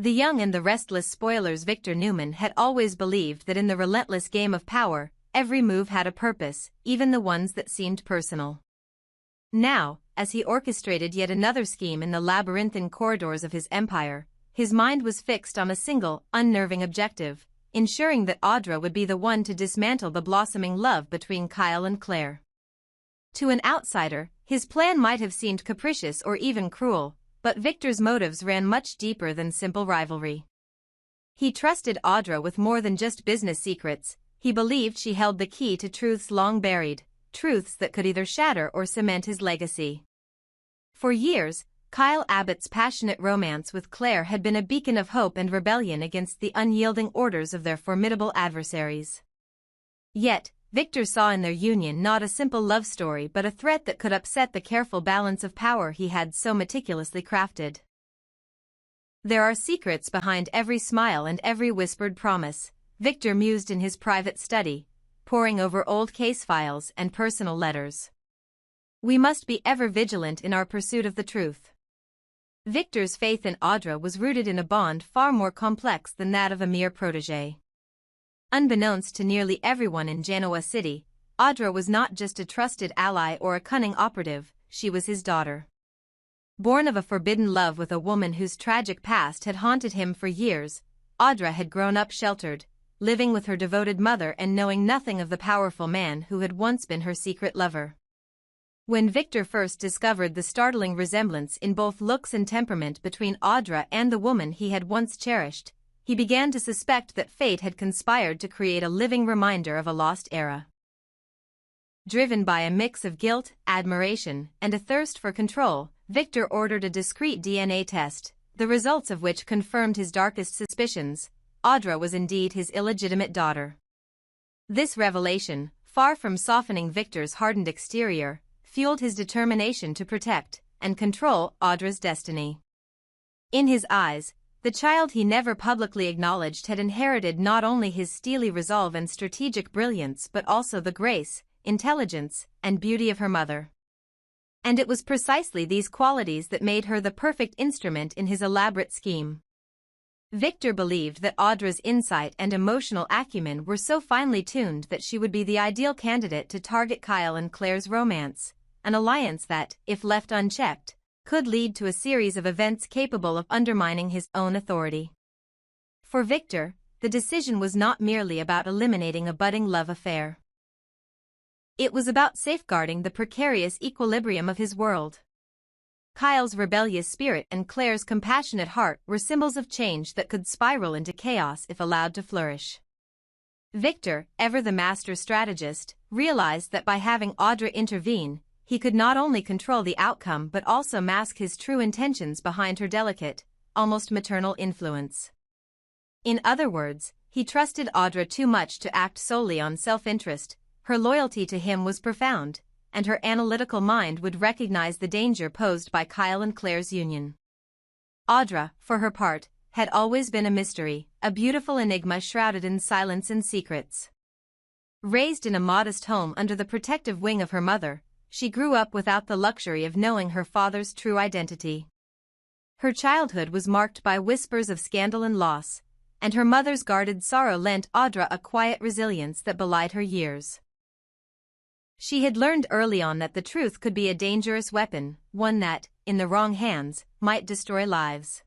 The young and the restless spoilers. Victor Newman had always believed that in the relentless game of power, every move had a purpose, even the ones that seemed personal. Now, as he orchestrated yet another scheme in the labyrinthine corridors of his empire, his mind was fixed on a single, unnerving objective, ensuring that Audra would be the one to dismantle the blossoming love between Kyle and Claire. To an outsider, his plan might have seemed capricious or even cruel, but Victor's motives ran much deeper than simple rivalry. He trusted Audra with more than just business secrets. He believed she held the key to truths long buried, truths that could either shatter or cement his legacy. For years, Kyle Abbott's passionate romance with Claire had been a beacon of hope and rebellion against the unyielding orders of their formidable adversaries. Yet, Victor saw in their union not a simple love story but a threat that could upset the careful balance of power he had so meticulously crafted. There are secrets behind every smile and every whispered promise, Victor mused in his private study, poring over old case files and personal letters. We must be ever vigilant in our pursuit of the truth. Victor's faith in Audra was rooted in a bond far more complex than that of a mere protégé. Unbeknownst to nearly everyone in Genoa City, Audra was not just a trusted ally or a cunning operative, she was his daughter. Born of a forbidden love with a woman whose tragic past had haunted him for years, Audra had grown up sheltered, living with her devoted mother and knowing nothing of the powerful man who had once been her secret lover. When Victor first discovered the startling resemblance in both looks and temperament between Audra and the woman he had once cherished, he began to suspect that fate had conspired to create a living reminder of a lost era. Driven by a mix of guilt, admiration, and a thirst for control, Victor ordered a discreet DNA test, the results of which confirmed his darkest suspicions. Audra was indeed his illegitimate daughter. This revelation, far from softening Victor's hardened exterior, fueled his determination to protect and control Audra's destiny. In his eyes, the child he never publicly acknowledged had inherited not only his steely resolve and strategic brilliance but also the grace, intelligence, and beauty of her mother. And it was precisely these qualities that made her the perfect instrument in his elaborate scheme. Victor believed that Audra's insight and emotional acumen were so finely tuned that she would be the ideal candidate to target Kyle and Claire's romance, an alliance that, if left unchecked, could lead to a series of events capable of undermining his own authority. For Victor, the decision was not merely about eliminating a budding love affair. It was about safeguarding the precarious equilibrium of his world. Kyle's rebellious spirit and Claire's compassionate heart were symbols of change that could spiral into chaos if allowed to flourish. Victor, ever the master strategist, realized that by having Audra intervene, he could not only control the outcome but also mask his true intentions behind her delicate, almost maternal influence. In other words, he trusted Audra too much to act solely on self-interest. Her loyalty to him was profound, and her analytical mind would recognize the danger posed by Kyle and Claire's union. Audra, for her part, had always been a mystery, a beautiful enigma shrouded in silence and secrets. Raised in a modest home under the protective wing of her mother, she grew up without the luxury of knowing her father's true identity. Her childhood was marked by whispers of scandal and loss, and her mother's guarded sorrow lent Audra a quiet resilience that belied her years. She had learned early on that the truth could be a dangerous weapon, one that, in the wrong hands, might destroy lives.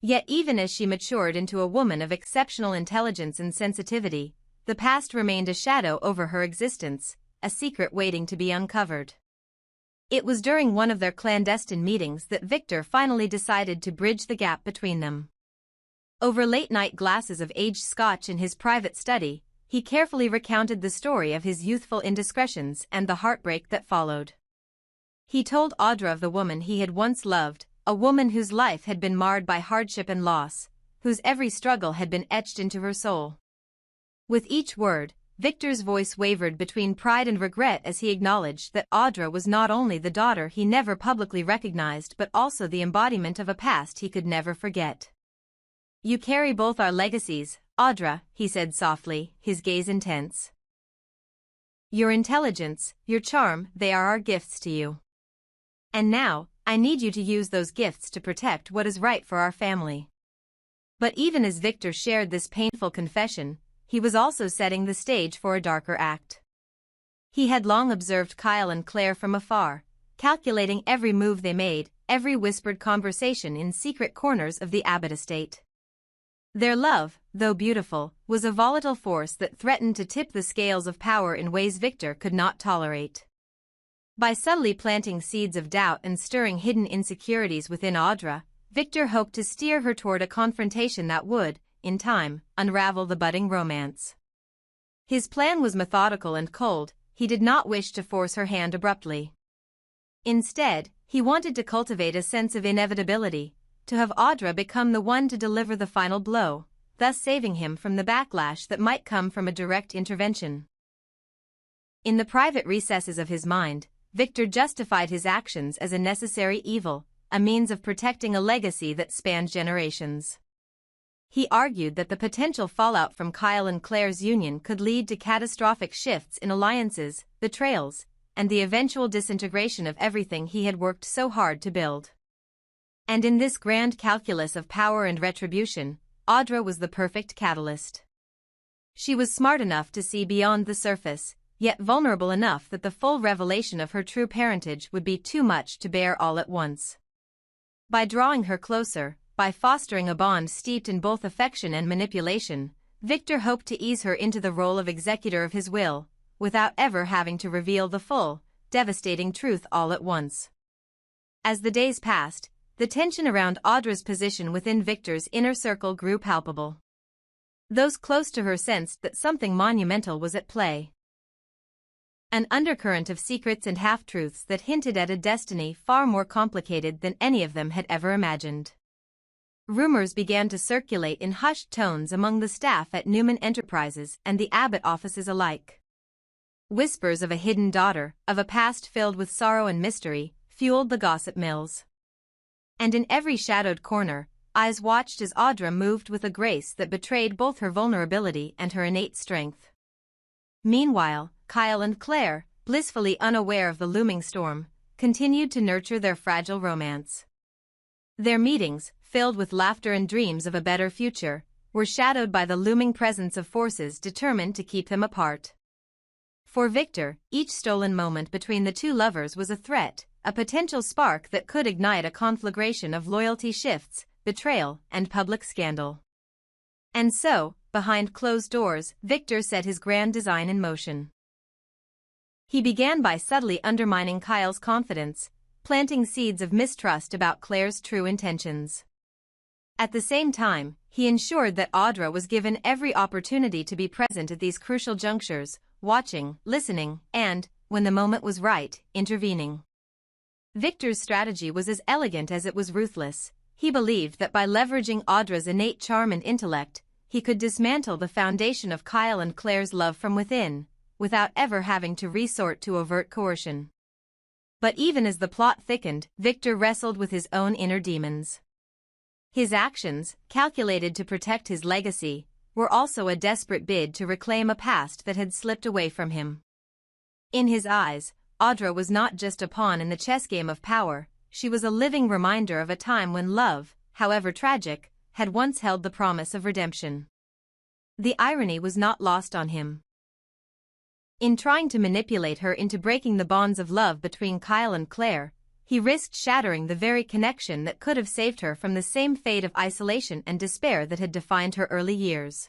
Yet even as she matured into a woman of exceptional intelligence and sensitivity, the past remained a shadow over her existence, a secret waiting to be uncovered. It was during one of their clandestine meetings that Victor finally decided to bridge the gap between them. Over late-night glasses of aged scotch in his private study, he carefully recounted the story of his youthful indiscretions and the heartbreak that followed. He told Audra of the woman he had once loved, a woman whose life had been marred by hardship and loss, whose every struggle had been etched into her soul. With each word, Victor's voice wavered between pride and regret as he acknowledged that Audra was not only the daughter he never publicly recognized but also the embodiment of a past he could never forget. "You carry both our legacies, Audra," he said softly, his gaze intense. "Your intelligence, your charm, they are our gifts to you. And now, I need you to use those gifts to protect what is right for our family." But even as Victor shared this painful confession, he was also setting the stage for a darker act. He had long observed Kyle and Claire from afar, calculating every move they made, every whispered conversation in secret corners of the Abbott estate. Their love, though beautiful, was a volatile force that threatened to tip the scales of power in ways Victor could not tolerate. By subtly planting seeds of doubt and stirring hidden insecurities within Audra, Victor hoped to steer her toward a confrontation that would, in time, unravel the budding romance. His plan was methodical and cold. He did not wish to force her hand abruptly. Instead, he wanted to cultivate a sense of inevitability, to have Audra become the one to deliver the final blow, thus saving him from the backlash that might come from a direct intervention. In the private recesses of his mind, Victor justified his actions as a necessary evil, a means of protecting a legacy that spanned generations. He argued that the potential fallout from Kyle and Claire's union could lead to catastrophic shifts in alliances, betrayals, and the eventual disintegration of everything he had worked so hard to build. And in this grand calculus of power and retribution, Audra was the perfect catalyst. She was smart enough to see beyond the surface, yet vulnerable enough that the full revelation of her true parentage would be too much to bear all at once. By drawing her closer, by fostering a bond steeped in both affection and manipulation, Victor hoped to ease her into the role of executor of his will, without ever having to reveal the full, devastating truth all at once. As the days passed, the tension around Audra's position within Victor's inner circle grew palpable. Those close to her sensed that something monumental was at play. An undercurrent of secrets and half-truths that hinted at a destiny far more complicated than any of them had ever imagined. Rumors began to circulate in hushed tones among the staff at Newman Enterprises and the Abbott offices alike. Whispers of a hidden daughter, of a past filled with sorrow and mystery, fueled the gossip mills. And in every shadowed corner, eyes watched as Audra moved with a grace that betrayed both her vulnerability and her innate strength. Meanwhile, Kyle and Claire, blissfully unaware of the looming storm, continued to nurture their fragile romance. Their meetings, filled with laughter and dreams of a better future, were shadowed by the looming presence of forces determined to keep them apart. For Victor, each stolen moment between the two lovers was a threat, a potential spark that could ignite a conflagration of loyalty shifts, betrayal, and public scandal. And so, behind closed doors, Victor set his grand design in motion. He began by subtly undermining Kyle's confidence, planting seeds of mistrust about Claire's true intentions. At the same time, he ensured that Audra was given every opportunity to be present at these crucial junctures, watching, listening, and, when the moment was right, intervening. Victor's strategy was as elegant as it was ruthless. He believed that by leveraging Audra's innate charm and intellect, he could dismantle the foundation of Kyle and Claire's love from within, without ever having to resort to overt coercion. But even as the plot thickened, Victor wrestled with his own inner demons. His actions, calculated to protect his legacy, were also a desperate bid to reclaim a past that had slipped away from him. In his eyes, Audra was not just a pawn in the chess game of power, she was a living reminder of a time when love, however tragic, had once held the promise of redemption. The irony was not lost on him. In trying to manipulate her into breaking the bonds of love between Kyle and Claire, he risked shattering the very connection that could have saved her from the same fate of isolation and despair that had defined her early years.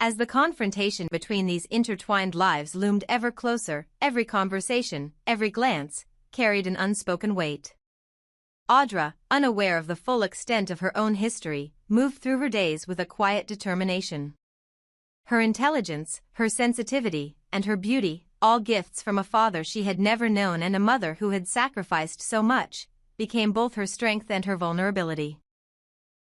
As the confrontation between these intertwined lives loomed ever closer, every conversation, every glance, carried an unspoken weight. Audra, unaware of the full extent of her own history, moved through her days with a quiet determination. Her intelligence, her sensitivity, and her beauty, all gifts from a father she had never known and a mother who had sacrificed so much, became both her strength and her vulnerability.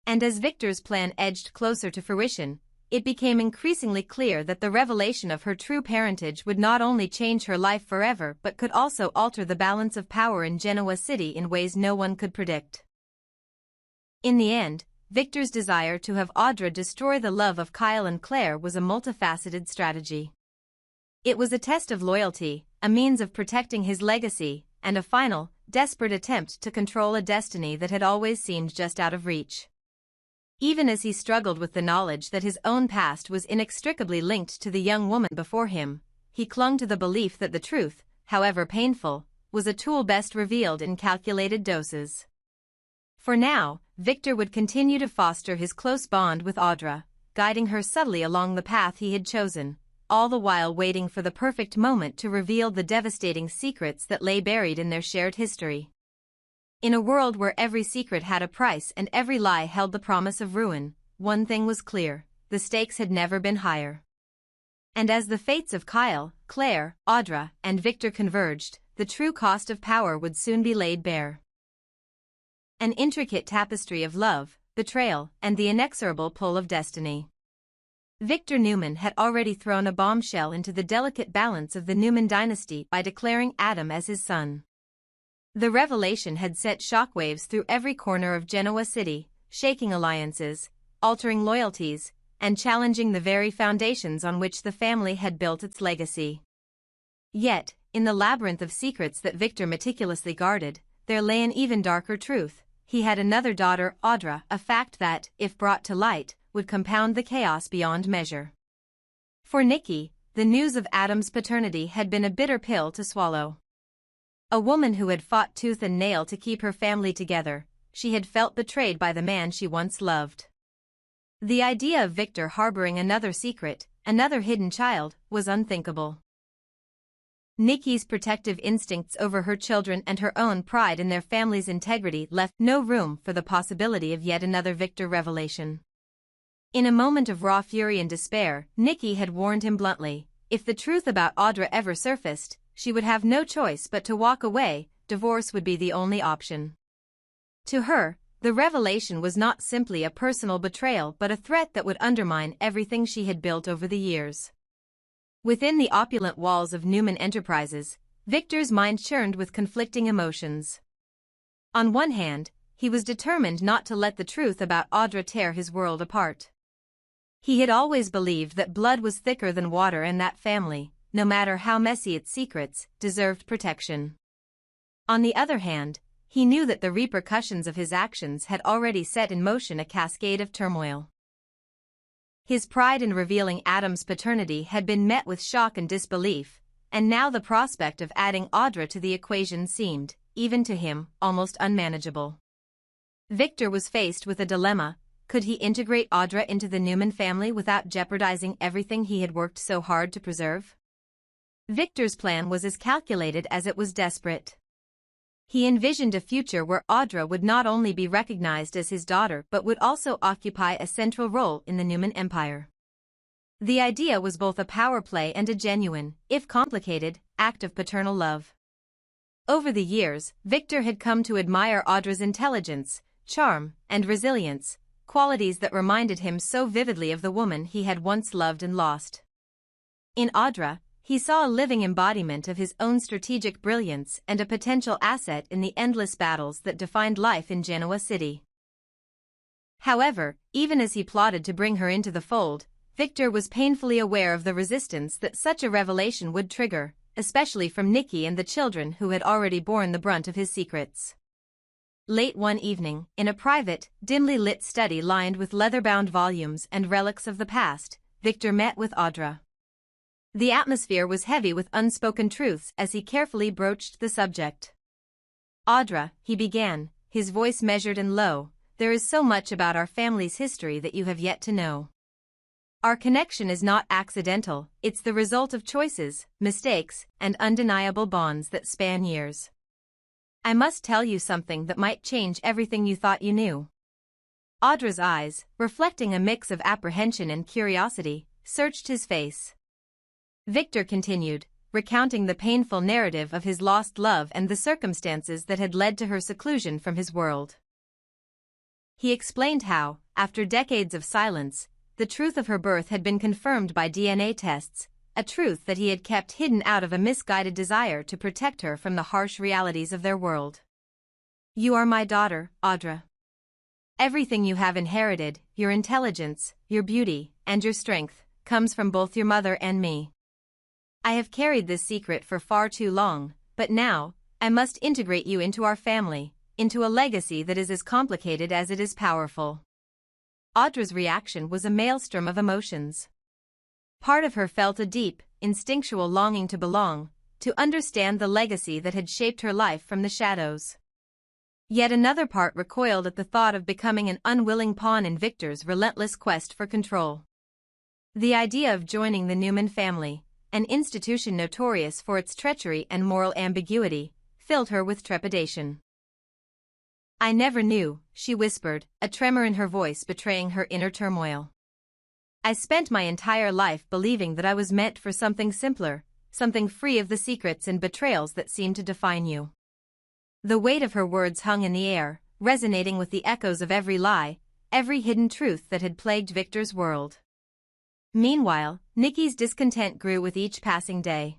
And as Victor's plan edged closer to fruition, it became increasingly clear that the revelation of her true parentage would not only change her life forever but could also alter the balance of power in Genoa City in ways no one could predict. In the end, Victor's desire to have Audra destroy the love of Kyle and Claire was a multifaceted strategy. It was a test of loyalty, a means of protecting his legacy, and a final, desperate attempt to control a destiny that had always seemed just out of reach. Even as he struggled with the knowledge that his own past was inextricably linked to the young woman before him, he clung to the belief that the truth, however painful, was a tool best revealed in calculated doses. For now, Victor would continue to foster his close bond with Audra, guiding her subtly along the path he had chosen, all the while waiting for the perfect moment to reveal the devastating secrets that lay buried in their shared history. In a world where every secret had a price and every lie held the promise of ruin, one thing was clear: the stakes had never been higher. And as the fates of Kyle, Claire, Audra, and Victor converged, the true cost of power would soon be laid bare. An intricate tapestry of love, betrayal, and the inexorable pull of destiny. Victor Newman had already thrown a bombshell into the delicate balance of the Newman dynasty by declaring Adam as his son. The revelation had sent shockwaves through every corner of Genoa City, shaking alliances, altering loyalties, and challenging the very foundations on which the family had built its legacy. Yet, in the labyrinth of secrets that Victor meticulously guarded, there lay an even darker truth. He had another daughter, Audra, a fact that, if brought to light, would compound the chaos beyond measure. For Nikki, the news of Adam's paternity had been a bitter pill to swallow. A woman who had fought tooth and nail to keep her family together, she had felt betrayed by the man she once loved. The idea of Victor harboring another secret, another hidden child, was unthinkable. Nikki's protective instincts over her children and her own pride in their family's integrity left no room for the possibility of yet another Victor revelation. In a moment of raw fury and despair, Nikki had warned him bluntly: if the truth about Audra ever surfaced, she would have no choice but to walk away. Divorce would be the only option. To her, the revelation was not simply a personal betrayal but a threat that would undermine everything she had built over the years. Within the opulent walls of Newman Enterprises, Victor's mind churned with conflicting emotions. On one hand, he was determined not to let the truth about Audra tear his world apart. He had always believed that blood was thicker than water and that family, no matter how messy its secrets, deserved protection. On the other hand, he knew that the repercussions of his actions had already set in motion a cascade of turmoil. His pride in revealing Adam's paternity had been met with shock and disbelief, and now the prospect of adding Audra to the equation seemed, even to him, almost unmanageable. Victor was faced with a dilemma: could he integrate Audra into the Newman family without jeopardizing everything he had worked so hard to preserve? Victor's plan was as calculated as it was desperate. He envisioned a future where Audra would not only be recognized as his daughter but would also occupy a central role in the Newman empire. The idea was both a power play and a genuine, if complicated, act of paternal love. Over the years, Victor had come to admire Audra's intelligence, charm, and resilience, qualities that reminded him so vividly of the woman he had once loved and lost. In Audra, he saw a living embodiment of his own strategic brilliance and a potential asset in the endless battles that defined life in Genoa City. However, even as he plotted to bring her into the fold, Victor was painfully aware of the resistance that such a revelation would trigger, especially from Nikki and the children who had already borne the brunt of his secrets. Late one evening, in a private, dimly lit study lined with leather-bound volumes and relics of the past, Victor met with Audra. The atmosphere was heavy with unspoken truths as he carefully broached the subject. "Audra," he began, his voice measured and low, "there is so much about our family's history that you have yet to know. Our connection is not accidental, it's the result of choices, mistakes, and undeniable bonds that span years. I must tell you something that might change everything you thought you knew." Audra's eyes, reflecting a mix of apprehension and curiosity, searched his face. Victor continued, recounting the painful narrative of his lost love and the circumstances that had led to her seclusion from his world. He explained how, after decades of silence, the truth of her birth had been confirmed by DNA tests, a truth that he had kept hidden out of a misguided desire to protect her from the harsh realities of their world. "You are my daughter, Audra. Everything you have inherited, your intelligence, your beauty, and your strength, comes from both your mother and me. I have carried this secret for far too long, but now, I must integrate you into our family, into a legacy that is as complicated as it is powerful." Audra's reaction was a maelstrom of emotions. Part of her felt a deep, instinctual longing to belong, to understand the legacy that had shaped her life from the shadows. Yet another part recoiled at the thought of becoming an unwilling pawn in Victor's relentless quest for control. The idea of joining the Newman family, an institution notorious for its treachery and moral ambiguity, filled her with trepidation. "I never knew," she whispered, a tremor in her voice betraying her inner turmoil. "I spent my entire life believing that I was meant for something simpler, something free of the secrets and betrayals that seemed to define you." The weight of her words hung in the air, resonating with the echoes of every lie, every hidden truth that had plagued Victor's world. Meanwhile, Nikki's discontent grew with each passing day.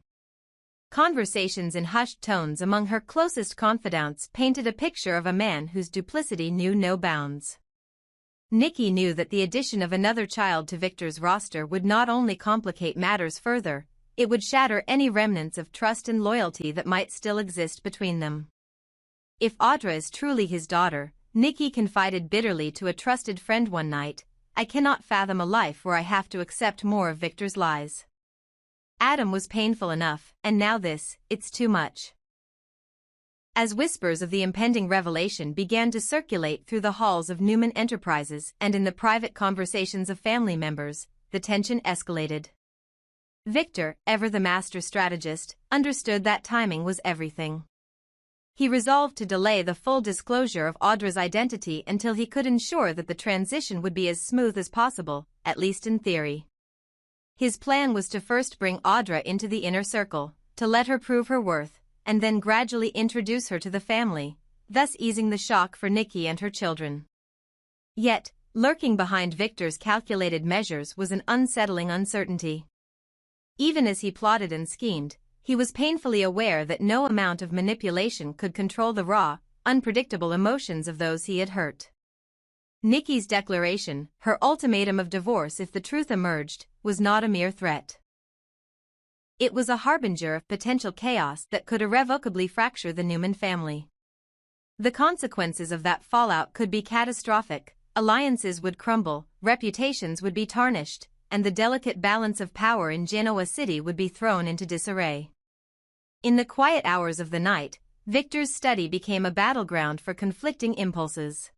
Conversations in hushed tones among her closest confidants painted a picture of a man whose duplicity knew no bounds. Nikki knew that the addition of another child to Victor's roster would not only complicate matters further, it would shatter any remnants of trust and loyalty that might still exist between them. "If Audra is truly his daughter," Nikki confided bitterly to a trusted friend one night, "I cannot fathom a life where I have to accept more of Victor's lies. Adam was painful enough, and now this, it's too much." As whispers of the impending revelation began to circulate through the halls of Newman Enterprises and in the private conversations of family members, the tension escalated. Victor, ever the master strategist, understood that timing was everything. He resolved to delay the full disclosure of Audra's identity until he could ensure that the transition would be as smooth as possible, at least in theory. His plan was to first bring Audra into the inner circle, to let her prove her worth, and then gradually introduce her to the family, thus easing the shock for Nikki and her children. Yet, lurking behind Victor's calculated measures was an unsettling uncertainty. Even as he plotted and schemed, he was painfully aware that no amount of manipulation could control the raw, unpredictable emotions of those he had hurt. Nikki's declaration, her ultimatum of divorce if the truth emerged, was not a mere threat. It was a harbinger of potential chaos that could irrevocably fracture the Newman family. The consequences of that fallout could be catastrophic: alliances would crumble, reputations would be tarnished, and the delicate balance of power in Genoa City would be thrown into disarray. In the quiet hours of the night, Victor's study became a battleground for conflicting impulses.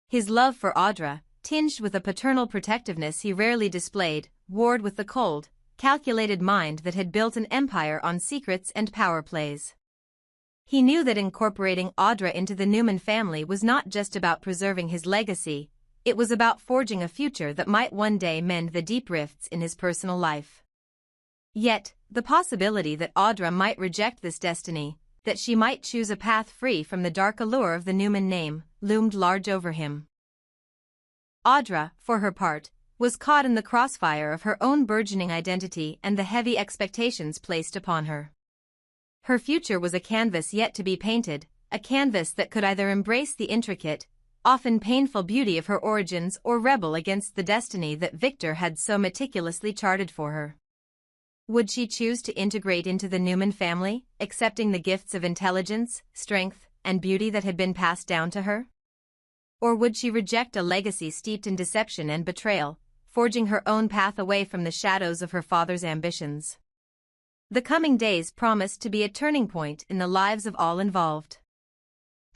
His love for Audra, tinged with a paternal protectiveness he rarely displayed, warred with the cold, calculated mind that had built an empire on secrets and power plays. He knew that incorporating Audra into the Newman family was not just about preserving his legacy, it was about forging a future that might one day mend the deep rifts in his personal life. Yet, the possibility that Audra might reject this destiny, that she might choose a path free from the dark allure of the Newman name, loomed large over him. Audra, for her part, was caught in the crossfire of her own burgeoning identity and the heavy expectations placed upon her. Her future was a canvas yet to be painted, a canvas that could either embrace the intricate, often painful beauty of her origins or rebel against the destiny that Victor had so meticulously charted for her. Would she choose to integrate into the Newman family, accepting the gifts of intelligence, strength, and beauty that had been passed down to her? Or would she reject a legacy steeped in deception and betrayal, forging her own path away from the shadows of her father's ambitions? The coming days promised to be a turning point in the lives of all involved.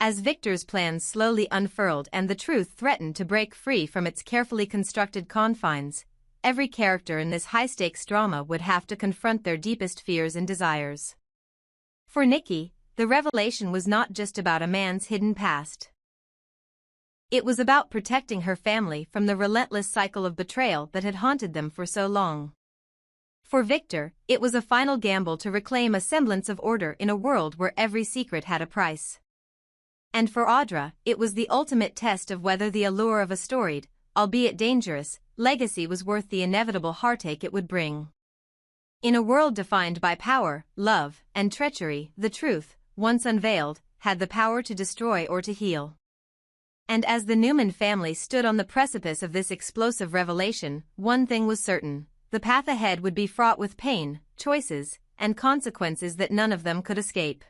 As Victor's plans slowly unfurled and the truth threatened to break free from its carefully constructed confines, every character in this high-stakes drama would have to confront their deepest fears and desires. For Nikki, the revelation was not just about a man's hidden past. It was about protecting her family from the relentless cycle of betrayal that had haunted them for so long. For Victor, it was a final gamble to reclaim a semblance of order in a world where every secret had a price. And for Audra, it was the ultimate test of whether the allure of a storied, albeit dangerous, legacy was worth the inevitable heartache it would bring. In a world defined by power, love, and treachery, the truth, once unveiled, had the power to destroy or to heal. And as the Newman family stood on the precipice of this explosive revelation, one thing was certain: the path ahead would be fraught with pain, choices, and consequences that none of them could escape.